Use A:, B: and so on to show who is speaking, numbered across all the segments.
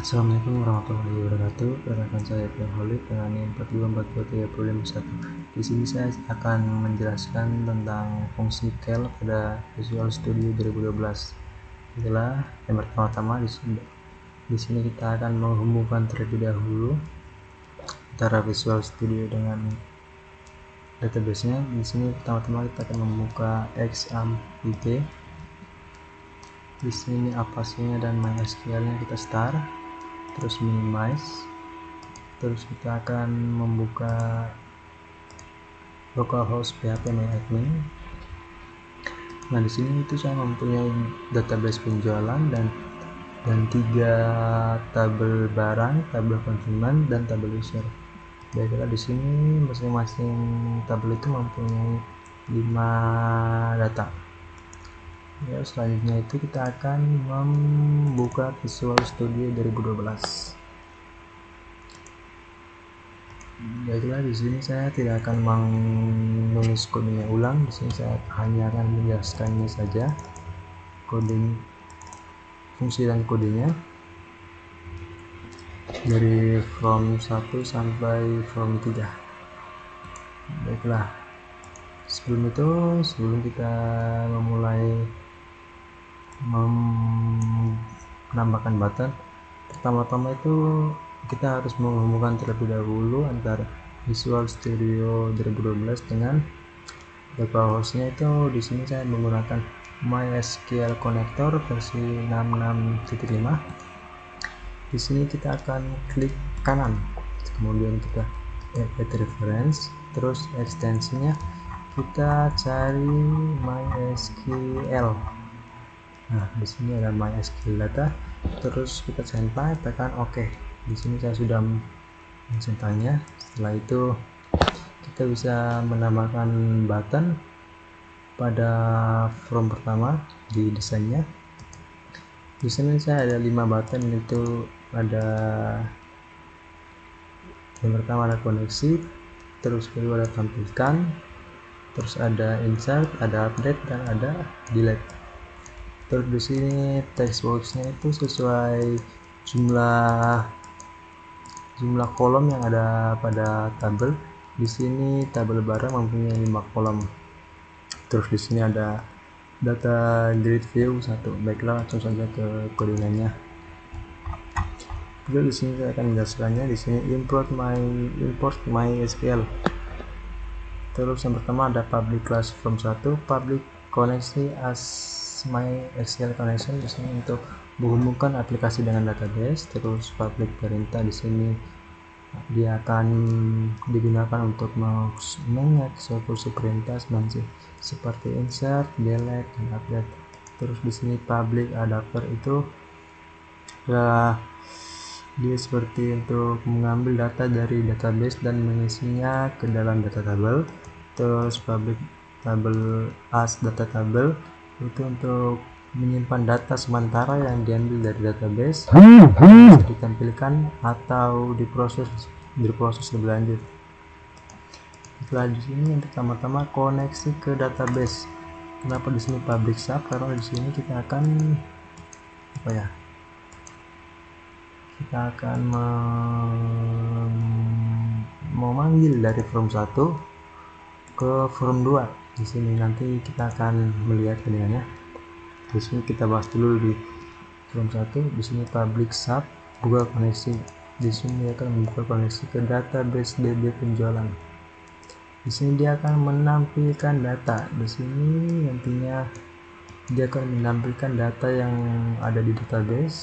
A: Assalamualaikum warahmatullahi wabarakatuh. Perkenalkan saya Firholik dengan NIM 42423551. Di sini saya akan menjelaskan tentang fungsi cal pada Visual Studio 2012. Itulah yang pertama-tama di sini kita akan menghubungkan terlebih dahulu antara Visual Studio dengan database-nya. Di sini pertama-tama kita akan membuka XAMPP. Di sini Apache-nya dan MySQL-nya kita start, terus minimize, terus kita akan membuka localhost PHP MyAdmin. Nah, di sini itu saya mempunyai database penjualan dan 3 tabel barang, tabel konsumen, dan tabel user. Baiklah, di sini masing-masing tabel itu mempunyai 5 data. Ya, selanjutnya itu kita akan membuka Visual Studio 2012. Baiklah, di sini saya tidak akan menulis kodenya ulang. Di sini saya hanya akan menjelaskannya saja, kode, fungsi dan kodenya dari from 1 sampai from 3. Baiklah, sebelum kita memulai menambahkan button, pertama-tama itu kita harus menghubungkan terlebih dahulu antara Visual Studio 2012 dengan localhost-nya. Itu di sini saya menggunakan MySQL connector versi 66.5. Di sini kita akan klik kanan, kemudian kita add reference, terus ekstensinya kita cari MySQL. Nah, di sini ada MySQL data, terus kita centang, tekan OK. Di sini saya sudah mencentangnya. Setelah itu kita bisa menambahkan button pada form pertama di desainnya. Di sini saya ada 5 button, itu ada yang pertama ada koneksi, terus kedua ada tampilkan, terus ada insert, ada update, dan ada delete. Terus di sini text box-nya itu sesuai jumlah kolom yang ada pada tabel. Di sini tabel barang mempunyai 5 kolom. Terus di sini ada data grid view 1. Baiklah, langsung saja ke kodenya. Jadi di sini saya akan menjelaskannya. Di sini import MySQL. Terus yang pertama ada public class from 1, public connection as MySQL connection. Di sini untuk menghubungkan aplikasi dengan database. Terus public perintah di sini dia akan digunakan untuk mengeksekusi perintah seperti insert, delete, dan update. Terus di sini public adapter itu dia seperti untuk mengambil data dari database dan mengisinya ke dalam data tabel. Terus public table as data table itu untuk menyimpan data sementara yang diambil dari database, bisa ditampilkan atau diproses lebih lanjut. Setelah di sini yang pertama-tama koneksi ke database. Kenapa di sini public sub? Karena di sini kita akan memanggil dari form 1 ke form 2. Di sini nanti kita akan melihat kedengarannya. Di sini kita bahas dulu di form 1. Di sini public sub buka koneksi. Di sini dia akan membuka koneksi ke database DB penjualan. Di sini dia akan menampilkan data. Di sini nantinya dia akan menampilkan data yang ada di database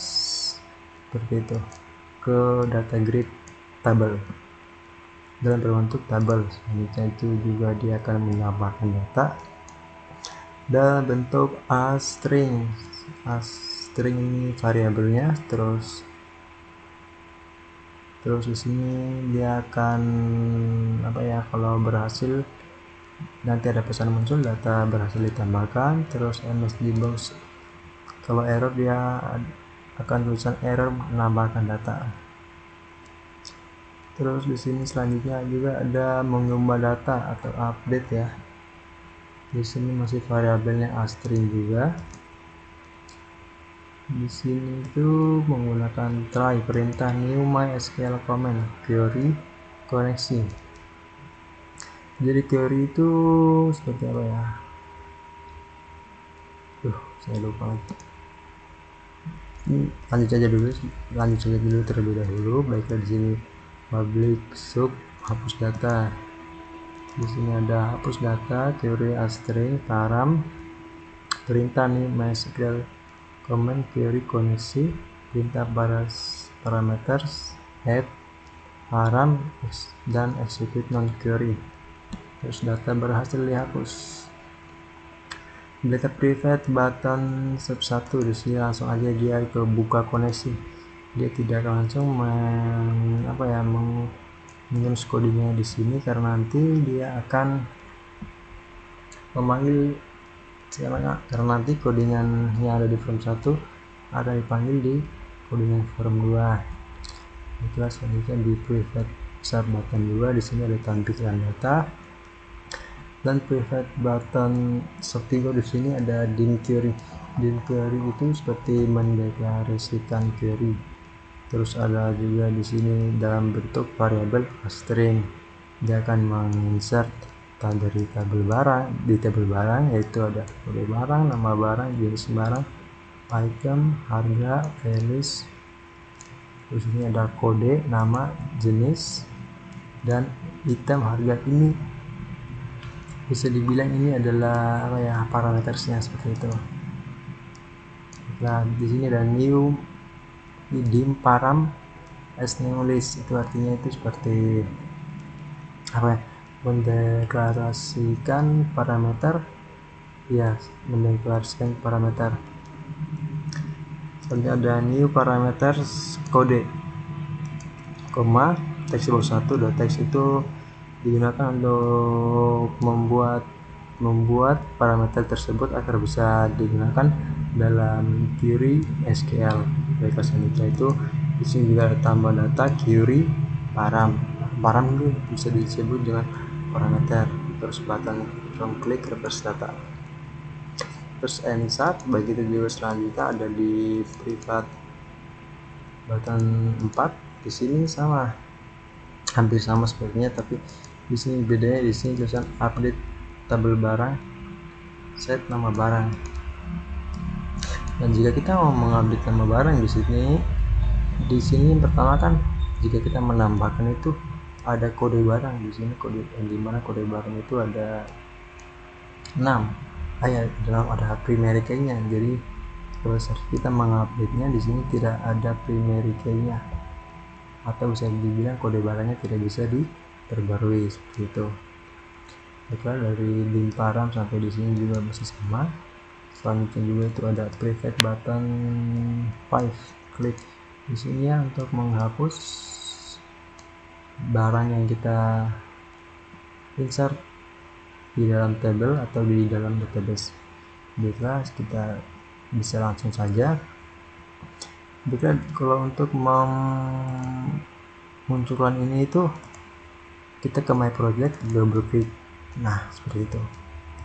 A: seperti itu ke data grid tabel dalam berbentuk tabel. Selanjutnya itu juga dia akan menambahkan data dalam bentuk string. String ini variabelnya. Terus di sini dia akan kalau berhasil nanti ada pesan muncul data berhasil ditambahkan. Terus msg box kalau error dia akan tulisan error menambahkan data. Terus di sini selanjutnya juga ada mengubah data atau update ya. Di sini masih variabelnya string juga. Di sini itu menggunakan try perintah new mysql command query koneksi. Jadi query itu seperti apa ya? Saya lupa lagi. Ini lanjut saja dulu terlebih dahulu. Baiklah, di sini public sub hapus data. Di sini ada hapus data, query string, param, perintah nih mysql command query koneksi, perintah parameters add, param, dan execute non query. Terus data berhasil dihapus. Data private button sub 1 di sini langsung aja dia ke buka koneksi. Dia tidak langsung menulis kodenya di sini karena nanti dia akan memanggil karena nanti codingan yang ada di form 1 akan dipanggil di codingan form 2. Itulah selanjutnya di private sub button 2 di sini ada tampilan data. Dan private button sub 3 di sini ada dim query. Dim query itu seperti mendeklarasikan query. Terus ada juga di sini dalam bentuk variabel string. Dia akan menginsert dari tabel barang, di tabel barang yaitu ada kode barang, nama barang, jenis barang, item, harga, values. Terus ini ada kode, nama, jenis, dan item harga. Ini bisa dibilang ini adalah parametersnya seperti itu. Nah, di sini ada new dim param as new list. Itu artinya itu seperti mendeklarasikan parameter. Selanjutnya ada new parameters kode, koma, teks bawah 1. Teks itu digunakan untuk membuat parameter tersebut agar bisa digunakan dalam query SQL. Baiklah, selanjutnya itu di sini juga ada tambah data query param. Param itu bisa disebut dengan parameter. Terus button from click reverse data. Terus insert, begitu juga selanjutnya ada di private button 4. Di sini sama, hampir sama sepertinya, tapi di sini bedanya di sini tulisan update tabel barang, set nama barang. Dan jika kita mau mengupdate nama barang di sini yang pertama kan jika kita menambahkan itu ada kode barang. Di sini kode yang dimana kode barang itu ada 6. Ada primary key-nya. Jadi kalau kita mengupdate-nya di sini tidak ada primary key-nya, atau bisa dibilang kode barangnya tidak bisa diperbarui seperti itu. Baiklah, dari dim param sampai di sini juga masih sama. Selanjutnya juga itu ada private button 5 klik. Di sini ya untuk menghapus barang yang kita insert di dalam tabel atau di dalam database. Baiklah, kita bisa langsung saja. Baiklah, kalau untuk memunculkan ini itu kita ke my project, double klik. Nah, seperti itu.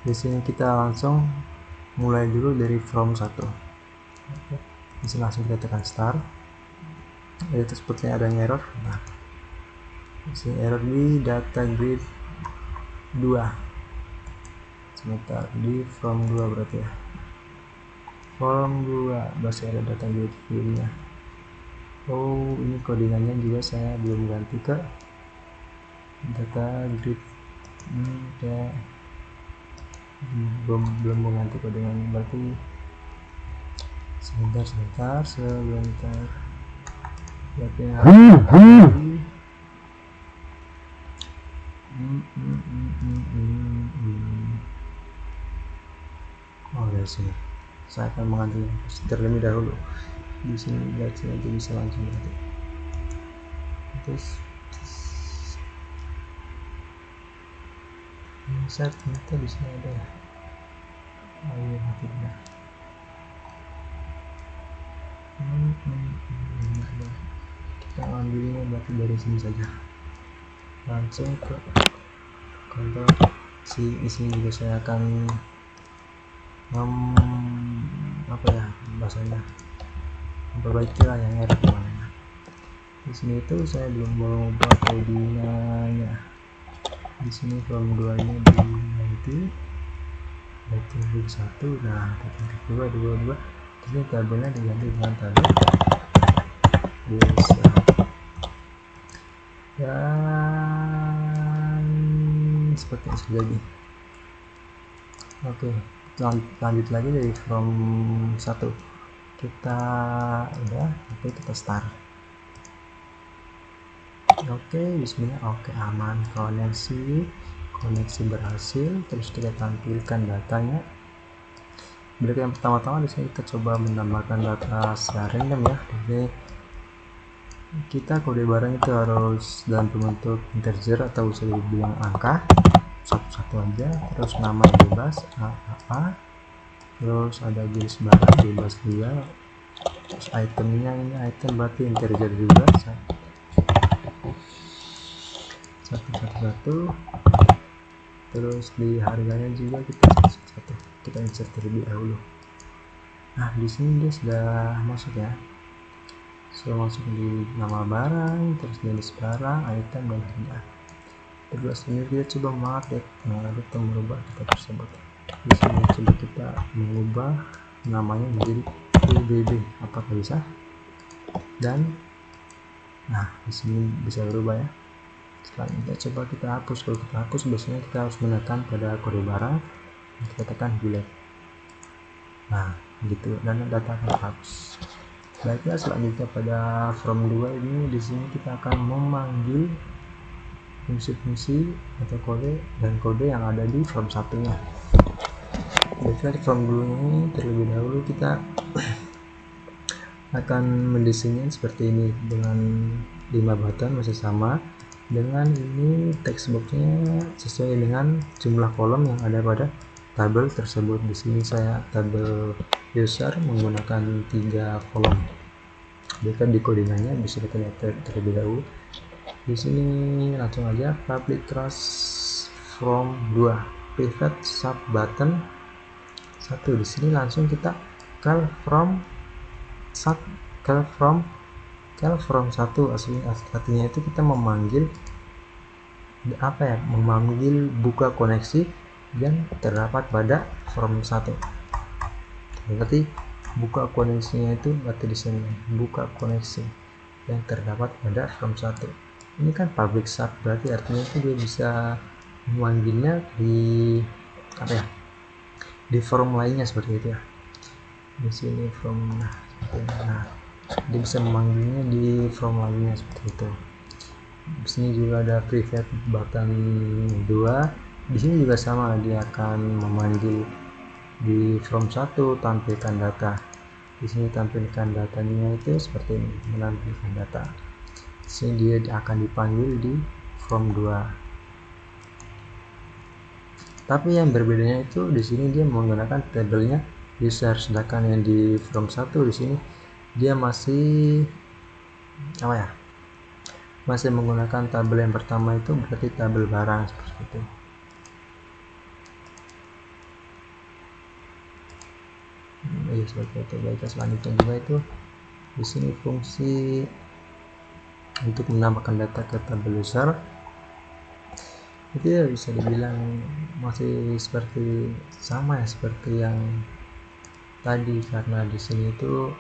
A: Di sini kita langsung mulai dulu dari from 1. Di sini langsung kita tekan start. Itu sepertinya ada error. Nah, di sini error di data grid 2. Sebentar, di from 2 berarti ya. From 2 masih ada data grid view-nya. Oh, ini codingannya juga saya belum ganti ke data grid. Belum mengganti codingan, berarti sebentar berarti dari sini saya akan mengganti terlebih dahulu. Di sini lihat sini aja bisa langsung ganti. Terus insert, ternyata di sini ada ya. Mati dah. Kita ambilnya berarti dari sini saja, langsung ke kontrol di sini juga saya akan bahasanya perbaikilah yang error kemana. Di sini itu saya belum mau ubah ID-nya. Di sini from 2 nya diganti titik 1, nah titik 2, ini tabelnya diganti dengan tabel bisa, dan seperti yang terjadi. Oke, lanjut lagi dari from 1 kita udah, oke kita start. Oke, bismillah. Oke, aman, koneksi berhasil. Terus kita tampilkan datanya. Berarti yang pertama-tama di sini kita coba menambahkan data secara random ya. Jadi kita kode barang itu harus dalam bentuk integer atau bisa dibilang angka, satu-satu aja. Terus nama bebas AAA. Terus ada garis barang bebas juga. Terus itemnya ini item berarti integer juga. Satu. Terus di harganya juga kita insert terlebih dahulu. Nah, di sini dia sudah masuk ya. Sudah masuk di nama barang, terus jenis barang, item, dan harga. Terus ini kita coba mengupdate atau merubah data tersebut. Di sini coba kita mengubah namanya menjadi PBB. Apakah bisa? Dan nah, di sini bisa berubah ya. Selanjutnya coba kita hapus. Kalau kita hapus biasanya kita harus menekan pada kode barang, kita tekan delete. Nah gitu, dan data akan terhapus. Baiklah, selanjutnya pada from 2 ini di sini kita akan memanggil fungsi-fungsi atau kode dan kode yang ada di from 1-nya. Baiklah, di from 2 ini terlebih dahulu kita akan mendesainnya seperti ini dengan 5 button masih sama. Dengan ini text boxnya sesuai dengan jumlah kolom yang ada pada tabel tersebut. Di sini saya tabel user menggunakan 3 kolom. Jika di codingannya bisa kita lihat terlebih dahulu. Di sini langsung aja public class from 2 private sub button 1. Di sini langsung kita call from 1 artinya itu kita memanggil memanggil buka koneksi yang terdapat pada from 1. Berarti buka koneksinya itu berarti di sini buka koneksi yang terdapat pada from 1. Ini kan public sub, berarti artinya itu dia bisa memanggilnya di di form lainnya seperti itu ya. Di sini from dia bisa memanggilnya di from lainnya seperti itu. Di sini juga ada private button 2. Di sini juga sama, dia akan memanggil di from 1 tampilkan data. Di sini tampilkan datanya itu seperti ini, menampilkan data. Di sini dia akan dipanggil di from 2. Tapi yang berbedanya itu di sini dia menggunakan tabelnya user, sedangkan yang di from 1 di sini dia masih masih menggunakan tabel yang pertama itu, berarti tabel barang seperti itu. Iya seperti itu. Baiklah, selanjutnya juga itu di sini fungsi untuk menambahkan data ke tabel user itu ya bisa dibilang masih seperti sama ya seperti yang tadi, karena di sini itu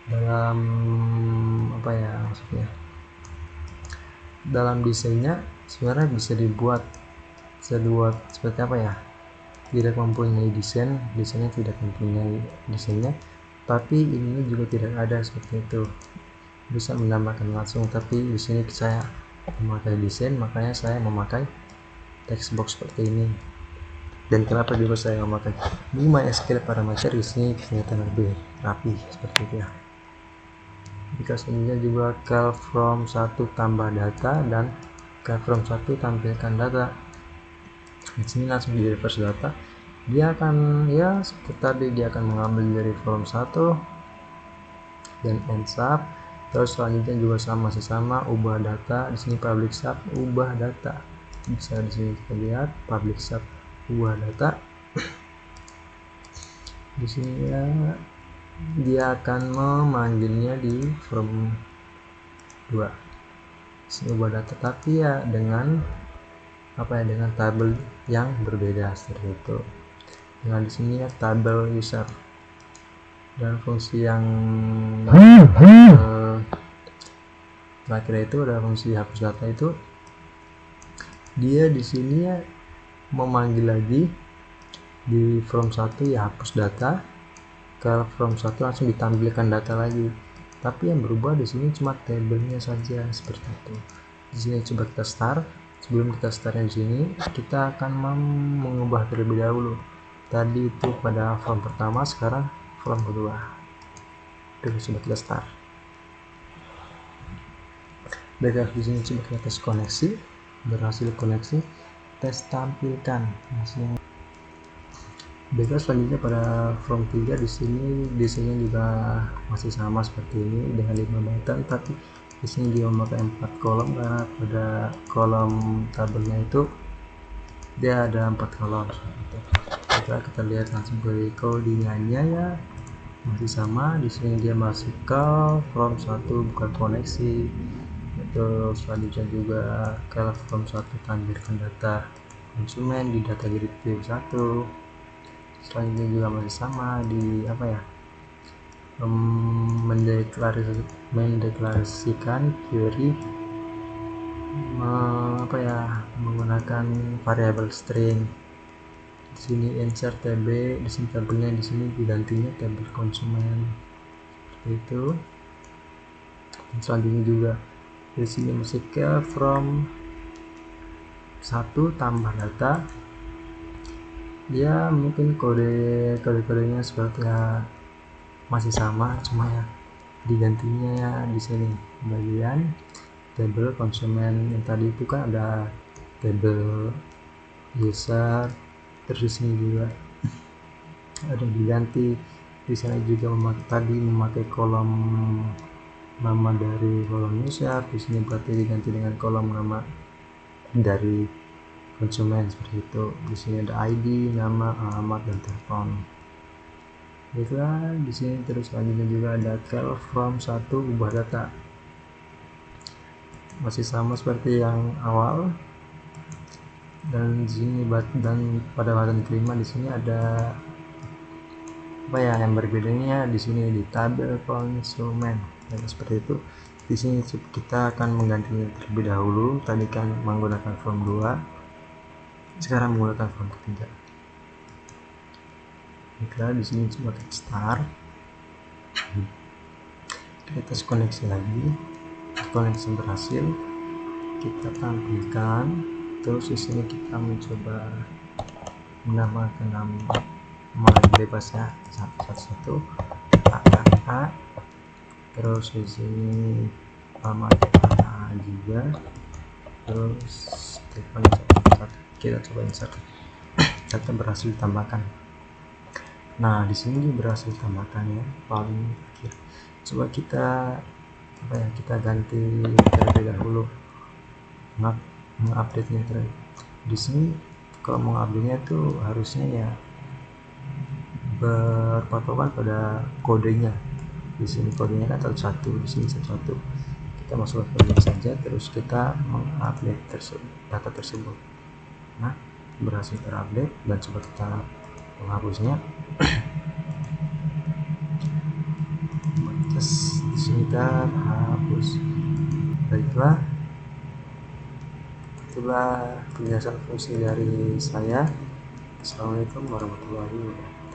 A: dalam maksudnya dalam desainnya sebenarnya bisa dibuat seperti tidak mempunyai desainnya tidak mempunyai desainnya, tapi ini juga tidak ada seperti itu, bisa menambahkan langsung. Tapi di sini saya memakai desain, makanya saya memakai text box seperti ini. Dan kenapa juga saya memakai 5 SQL parameter, di sini kelihatan lebih rapi seperti itu ya. Jika selanjutnya juga call from 1 tambah data dan call from 1 tampilkan data. Di sini langsung di reverse data, dia akan ya seperti tadi, dia akan mengambil dari from 1 dan end sub. Terus selanjutnya juga masih sama, ubah data. Di sini public sub ubah data, bisa di sini kita lihat public sub ubah data. Di sini ya dia akan memanggilnya di from 2 ubah data, tapi ya dengan dengan tabel yang berbeda seperti itu. Dengan di sini ya tabel user, dan fungsi yang terakhir itu ada fungsi hapus data. Itu dia di sini ya memanggil lagi di from 1 ya hapus data, ke from 1 langsung ditampilkan data lagi, tapi yang berubah di sini cuma tabelnya saja seperti itu. Di sini coba kita start. Sebelum kita start di sini, kita akan mengubah terlebih dahulu. Tadi itu pada from pertama, sekarang from kedua. Terus coba kita start. Baiklah, di sini coba kita tes koneksi. Berhasil koneksi, tes tampilkan hasilnya. Baiklah, selanjutnya pada from 3 di sini desainnya juga masih sama seperti ini dengan 5 button, tapi di sini dia memakai 4 kolom karena pada kolom tabelnya itu dia ada 4 kolom seperti itu. Kita lihat langsung ke codingannya ya, masih sama. Di sini dia masih ke from 1 bukan koneksi. Terus selanjutnya juga ke from 1 tampilkan data konsumen di data grid view 1. Selanjutnya juga masih sama di mendeklarasikan query menggunakan variabel string. Di sini insert tb, di sini tabelnya di sini digantinya tabel konsumen seperti itu. Dan selanjutnya juga di sini masih ke from 1 tambah data. Ya mungkin kodenya sepertinya masih sama, cuma ya digantinya ya di sini bagian tabel konsumen. Yang tadi itu kan ada tabel user, terus di sini juga ada diganti. Di sana juga memakai kolom nama dari kolom user, di sini berarti diganti dengan kolom nama dari konsumen seperti itu. Di sini ada ID, nama, alamat, dan telepon. Baiklah, di sini terus selanjutnya juga ada cal from 1 ubah data, masih sama seperti yang awal. Dan di sini dan pada button kelima di sini ada yang berbedanya di sini di tabel konsumen. Dan seperti itu. Di sini kita akan menggantinya terlebih dahulu. Tadi kan menggunakan from 2. Sekarang menggunakan from ketiga. Baiklah, di sini coba kita start. Kita tes koneksi lagi. Koneksi berhasil. Kita tampilkan. Terus di sini kita mencoba menambahkan nama bebas ya, satu A. Terus di sini alamat A juga. Terus telepon kita coba insert. Data berhasil ditambahkan. Nah, di sini berhasil ditambahkan ya, paling akhir. Coba kita kita ganti terlebih dahulu, mengupdate-nya terlebih. Di sini kalau mengupdate-nya tuh harusnya ya berpatokan pada kodenya. Di sini kodenya kan 11, di sini 11. Kita masukkan kodenya saja, terus kita mengupdate data tersebut. Nah, berhasil terupdate, dan coba kita menghapusnya. Terus di sini terhapus. Baiklah, itulah penjelasan fungsi dari saya. Assalamualaikum warahmatullahi wabarakatuh.